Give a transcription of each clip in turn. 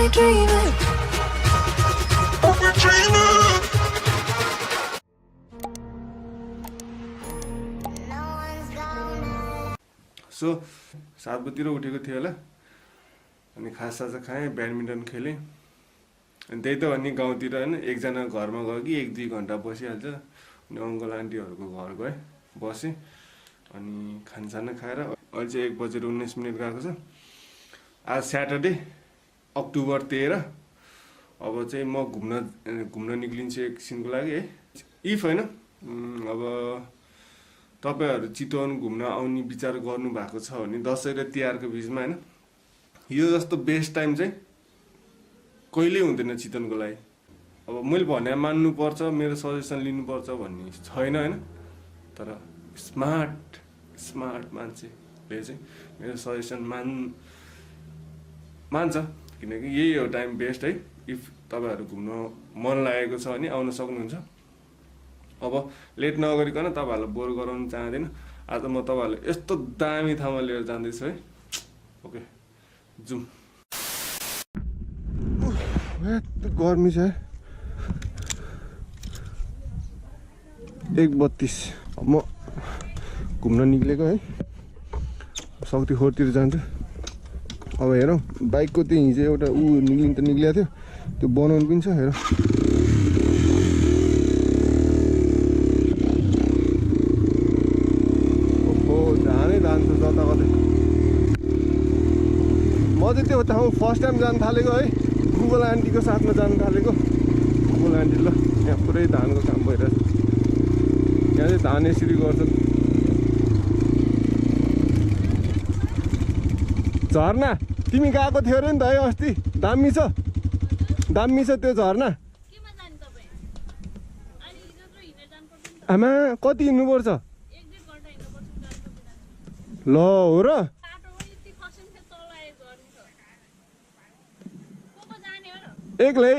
we dreaming? Are we dreaming? So 7 बजीतिर उठेको थियो होला अनि खाजा खाएँ ब्याडमिन्टन खेलेँ अनि त्यही त हो नि गाउँतिर हैन एकजना घरमा गयो कि 1-2 घण्टा बसिहाल्छ अनि अङ्कल आन्टीहरूको घर गए बसेँ अनि खानसाना खाएर अहिले चाहिँ 1:19 गएको छ आज स्याटरडे अक्टोबर 13 अब चाहिँ म घुम्न निक्लिन्छु एकछिनको लागि है इफ हैन अब तपाईहरु चितवन घुम्न आउने विचार गर्नु भएको छ भने दशैं र तिहारको बीचमा हैन यो जस्तो बेस्ट टाइम चाहिँ कहिल्यै हुँदैन चितवनको लागि अब मैले भने मान्नु पर्छ मेरो सजेसन लिनु पर्छ भन्ने छैन हैन तर स्मार्ट मान्छेले चाहिँ मेरो सजेसन मान्छ किनकि यही हो टाइम बेस्ट है इफ तपाईहरु घुम्न मन लागेको छ भने आउन सक्नुहुन्छ अब लेट नगरिकन तपाईहरुलाई बोर गराउन चाहदैन आज म तपाईहरुलाई यस्तो दामी ठाउँमा लिएर जाँदै छु है ओके जुम गर्मी छ 1:32 म घुम्न निक्लेको है शक्तिखोरतिर जान्छु अब हेरौँ बाइकको त्यो हिजो एउटा निक्लिनु त निक्लिएको थियो त्यो बनाउनु पनि छ हेरौँ धान छ जता कतै म चाहिँ त्यो ठाउँ फर्स्ट टाइम जान थालेको है गुगल आन्टीको साथमा जान थालेको गुगल आन्टी ल यहाँ पुरै धानको काम भइरहेछ यहाँ चाहिँ धान यसरी गर्छ झरना तिमी गएको थियो अरे नि त है अस्ति दामी छ त्यो झरना आमा कति हिँड्नुपर्छ ल हो र एक्लै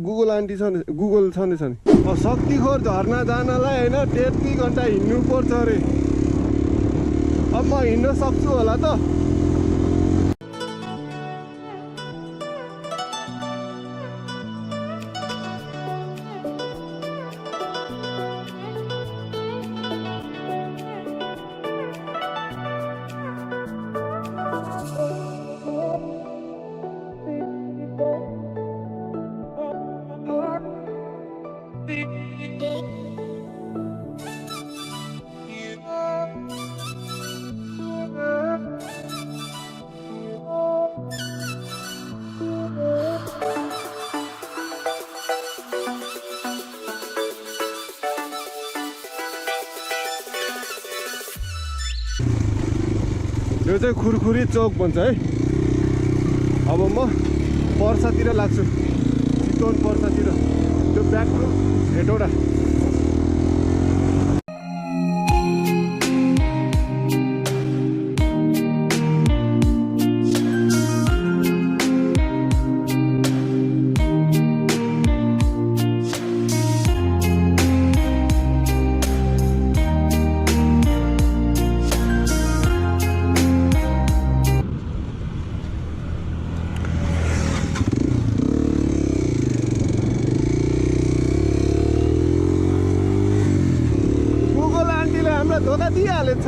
गुगल आन्टी छ गुगल छँदैछ नि शक्तिखोर झरना जानलाई होइन 1.5 घन्टा हिँड्नु पर्छ अरे अब म हिँड्न सक्छु होला त यो चाहिँ खुरखुरी चौक भन्छ है अब म पर्सातिर लाग्छु चितवन पर्सातिर त्यो ब्याक टु हेटौडा धोका दिइहालेछ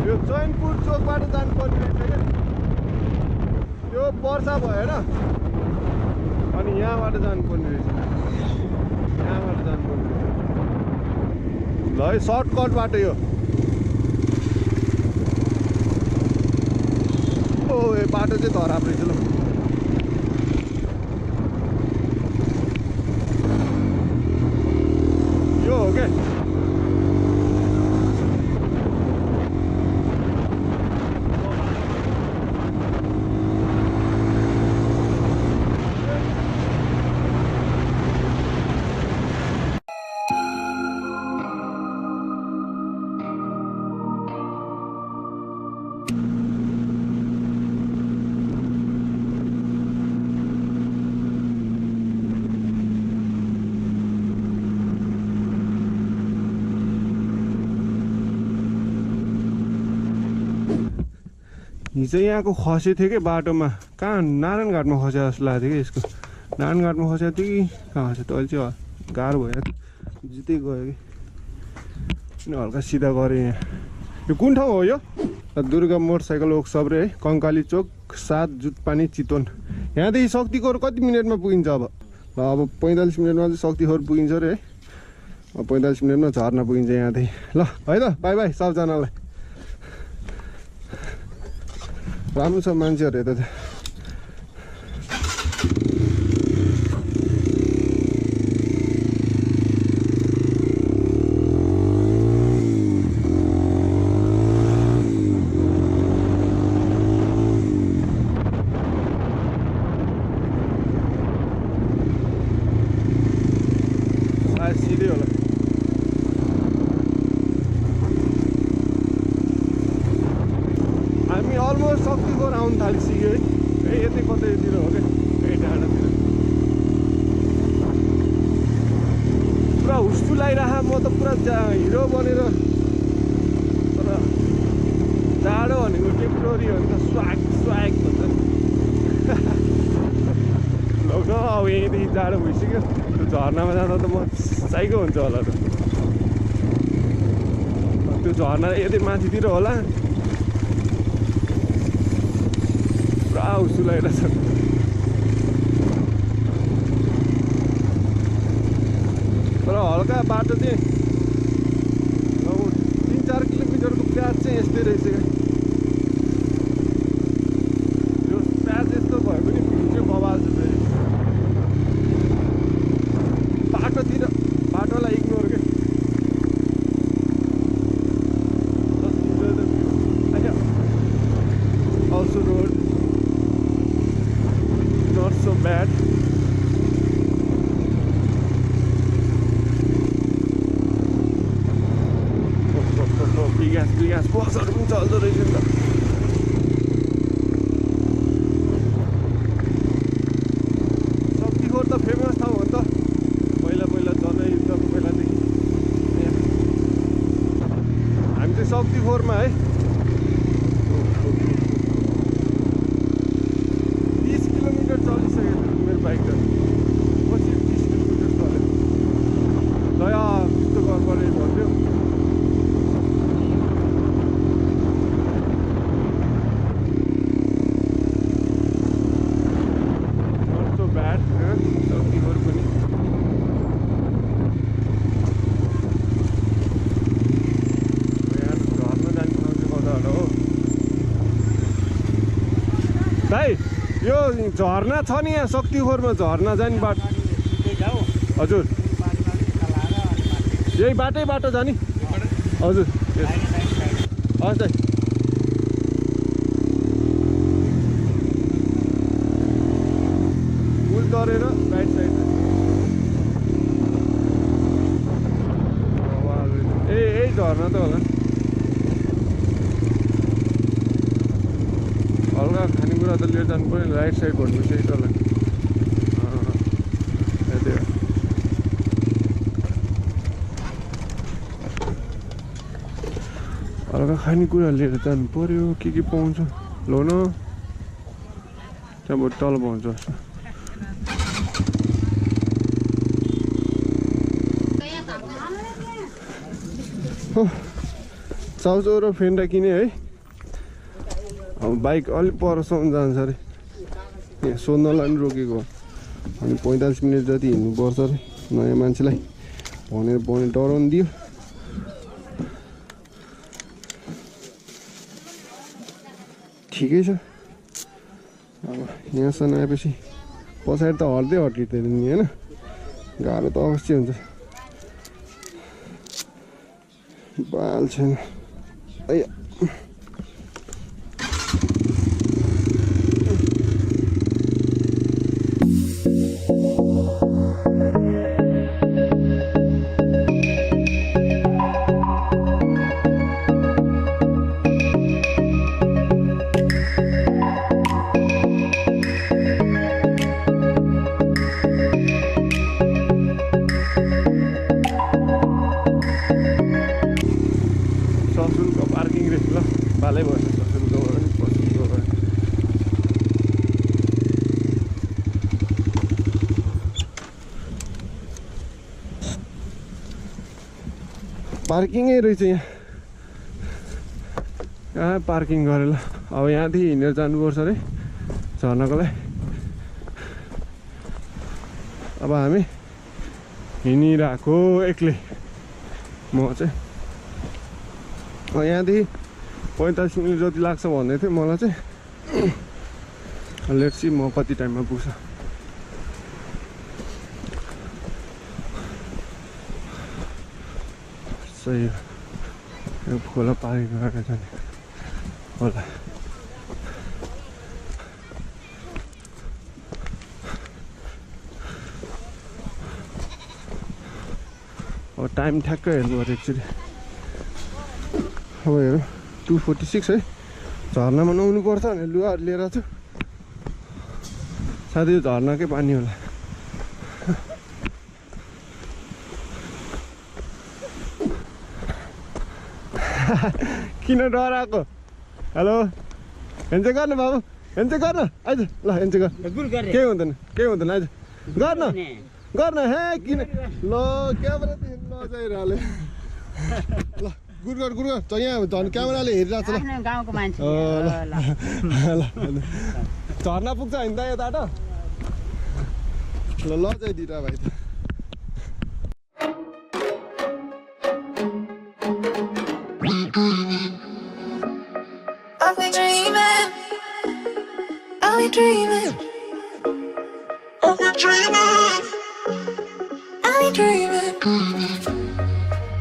यो चैनपुर चोकबाट जानुपर्ने रहेछ क्या त्यो पर्सा भएर अनि यहाँबाट जानुपर्ने रहेछ ल है सर्टकट बाटो यो ओ बाटो चाहिँ खराब रहेछ ल Okay. हिजो यहाँको खसे थियो कि बाटोमा कहाँ नारायण घाटमा खसे जस्तो लाग्थ्यो कि यसको नारायण घाटमा खसेको थियो कि कहाँ खसेको थियो अहिले चाहिँ गाह्रो भयो जितै गयो कि अनि हल्का सिधा गऱ्यो यहाँ यो कुन ठाउँ हो यो दुर्गा मोटरसाइकल वर्कसप रे है कङ्काली चोक 7 जुटपानी चितवन यहाँदेखि शक्तिखोर कति मिनटमा पुगिन्छ अब ल अब 45 मिनटमा चाहिँ शक्तिखोर पुगिन्छ रे है 45 मिनटमा झर्ना पुगिन्छ यहाँदेखि ल है त बाई बाई सबजनालाई राम्रो छ मान्छेहरू यता चाहिँ सिधै होला हामी अलमोस्ट शक्तिखोर आउनु थालिसक्यो है यतै कतैतिर हो क्या यही डाँडातिर पुरा हुस्टुलाइरह म त पुरा हिरो बनेर तर जाडो भनेको टेम्पोररी हो नि त स्वाग स्वाग भन्छ लौन अब यहीँदेखि जाडो भइसक्यो त्यो झर्नामा जाँदा त म साइको हुन्छ होला त त्यो झर्ना यतै माथितिर होला पुरा हुस्टुलाइरहेछ तर हल्का बाटो चाहिँ अब 3-4 किलोमिटरको प्याज चाहिँ यस्तै रहेछ क्या यो प्याज यस्तो भए पनि भिउ चाहिँ बबाल छ फेरि बाटोलाई इग्नोर के also road not so bad big ass बसहरू पनि चल्दो रहेछ नि त शक्तिखोर त फेमस ठाउँ हो नि त पहिला जनयुद्धको बेलादेखि हामी चाहिँ शक्तिखोरमा है 30 किलोमिटर चलिसक्यो मेरो बाइक त पछि 30 किलोमिटर चल्यो दया त्यस्तो गर्नुपर्ने भन्थ्यो शक्तिखोर पनि यहाँ झर्न जाने ठाउँ चाहिँ कता होला हो भाइ यो झर्ना छ नि यहाँ शक्तिखोरमा झर्ना जाने बाटो हजुर यही बाटो जाने हजुर हस् दाइ पुल तरेर राइट साइड यही झर्ना त होला हल्का खानेकुरा त लिएर जानु पऱ्यो राइट साइड भन्नुहोस् है तल हल्का खानेकुरा लिएर जानु पऱ्यो के पाउँछ लो न त्यहाँबाट तल पाउँछ जस्तो चाउचाउ र फेन्टा किने है अब बाइक अलिक परसम्म जान्छ अरे यहाँ सोध्नलाई पनि रोकेको अनि 45 मिनट जति हिँड्नुपर्छ अरे नयाँ मान्छेलाई भनेर डराउनु दियो ठिकै छ अब यहाँसम्म आएपछि पछाडि त हट्दै हटिँदैन नि होइन गाह्रो त अवश्य हुन्छ बाल छैन पार्किङ रहेछ ल पार्किङै रहेछ यहाँ कहाँ पार्किङ गरेर अब यहाँदेखि हिँडेर जानुपर्छ अरे झर्नको लागि अब हामी हिँडिरहेको एक्लै म चाहिँ यहाँदेखि 45 मिनट जति लाग्छ भन्दै थियो मलाई चाहिँ लेट्स सी म कति टाइममा पुग्छ सही यो खोला पारी गएर जाने होला अब टाइम ठ्याक्कै हेर्नु पर्यो एक्चुअली अब हेरौँ 2:46 है झर्नामा नुहाउनु पर्छ भने लुगाहरू लिएर छु साथै यो झर्नाकै पानी होला किन डराएको हेलो हेन्चे गर्न बाबु हेन्चे गर्न आइज ल हेन्चे गर केही हुँदैन आइज गर्न गर्न हे किन ल क्यामेरा नजाइरहले ल गुडगर त यहाँ झन् क्यामेराले हेरिरहेको छ ल गाउँको मान्छे ल झर्ना पुग्छ होइन त यता ल लजाइदिएर भाइ त I'll be dreaming. I'll be dreaming. I'll be dreaming. I'll be dreaming.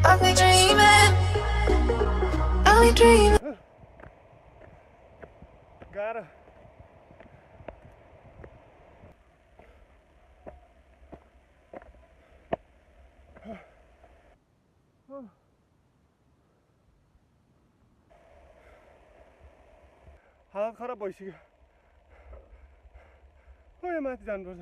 I'll be dreaming. I'll be dreaming. गाह्रो हावा खराब भइसक्यो हो यहाँ माथि जानुपर्छ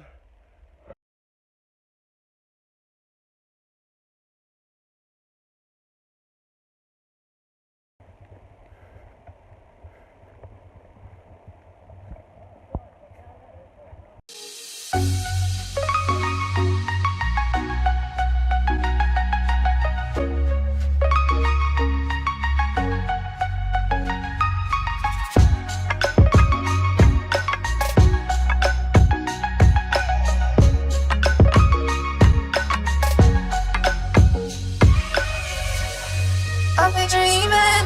I'll be dreaming.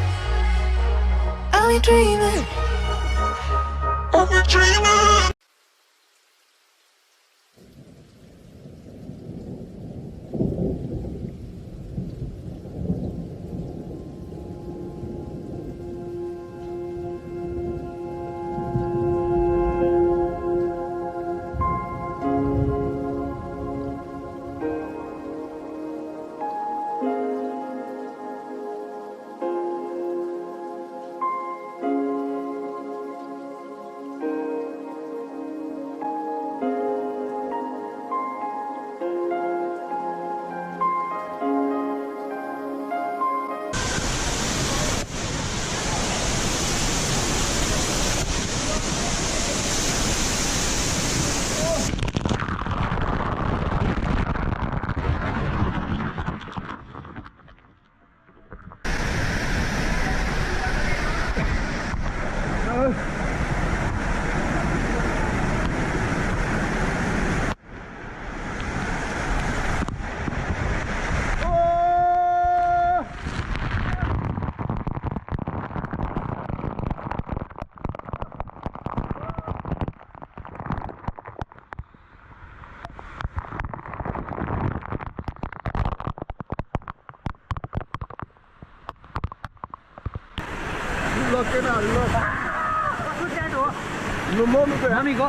I'll be dreaming. I'll be dreaming. मम्मीको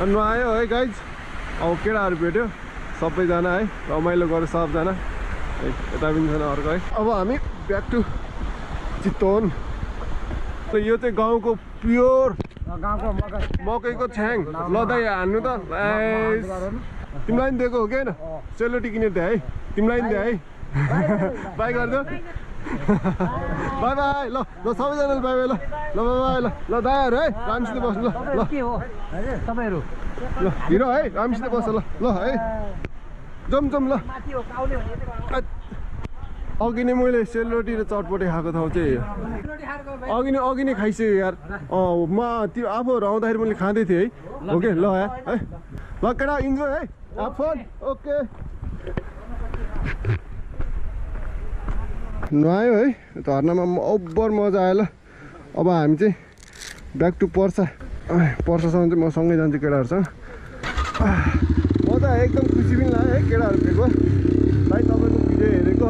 नुहायो है गाइज अब केटाहरू भेट्यो सबैजना है रमाइलो गरेर सबजना है यता पनि छैन अर्को है अब हामी ब्याक टु चितवन यो चाहिँ गाउँको प्योर मकैको छ्याङ ल दाइ हान्नु त तिमीलाई पनि दिएको हो कि होइन सेलरोटी किनेको थिएँ है तिमीलाई पनि दिएँ है बाई गरिदियो बाई बाई ल ल सबैजनाले बाई बाई ल ल बाई ल ल दाइहरू है राम्रोसित बस्नु ल ल तपाईँहरू ल हिरो है राम्रोसित बस्छ ल ल है जाउँ जाउँ ल अघि नै मैले सेलरोटी र चटपटी खाएको ठाउँ चाहिँ अघि नै खाइसक्यो यार म त्यो आफूहरू आउँदाखेरि मैले खाँदै थिएँ है ओके ल यार है ल केटा इन्जोय है फन ओके नुहायो है झर्नामा ओभर मजा आयो ल अब हामी चाहिँ ब्याक टु पर्सासम्म चाहिँ म सँगै जान्छु केटाहरूसँग मजा एकदम खुसी पनि लाग्यो है केटाहरू भेटेको भाइ तपाईँको भिडियो हेरेको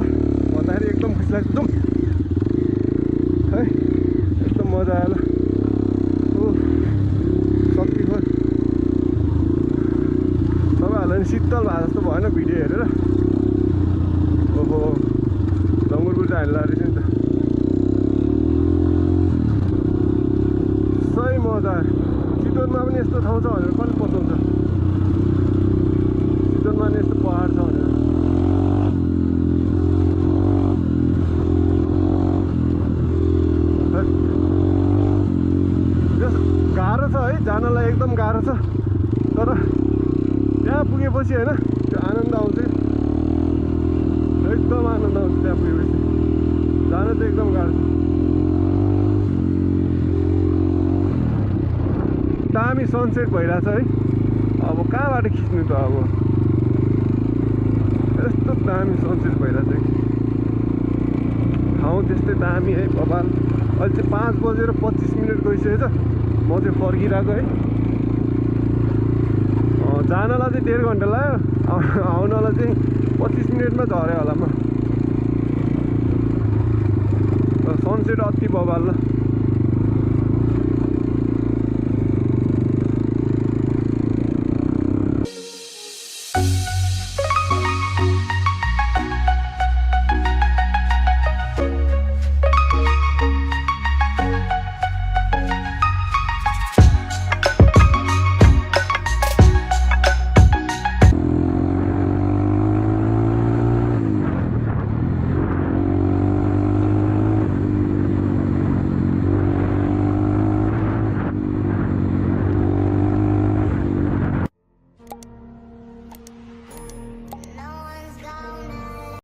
भन्दाखेरि एकदम खुसी लाग्छ जाउँ है एकदम मजा आयो ल शक्तिखोर तपाईँहरूलाई नि शीतल भए जस्तो भएन भिडियो हेरेर ओहो डङ्गुरपुर चाहिँ हाल्ला रहेछ नि त सही मजा चितवनमा पनि यस्तो ठाउँ छ भनेर कसले पचाउँछ चितवनमा पनि यस्तो पहाड छ भनेर गाह्रो छ है जानलाई एकदम गाह्रो छ तर त्यहाँ पुगेपछि होइन त्यो आनन्द आउँछ एकदम आनन्द आउँछ त्यहाँ पुगेपछि जान चाहिँ एकदम गाह्रो छ दामी सनसेट भइरहेछ है अब कहाँबाट खिच्नु त अब यस्तो दामी सनसेट भइरहेछ ठाउँ त्यस्तै दामी है कपाल अहिले चाहिँ 5:25 गइसकेछ म चाहिँ फर्किरहेको है जानलाई चाहिँ 1.5 घन्टा लाग्यो आउनलाई चाहिँ 25 मिनटमा झऱ्यो होला म सनसेट अति बबाल ल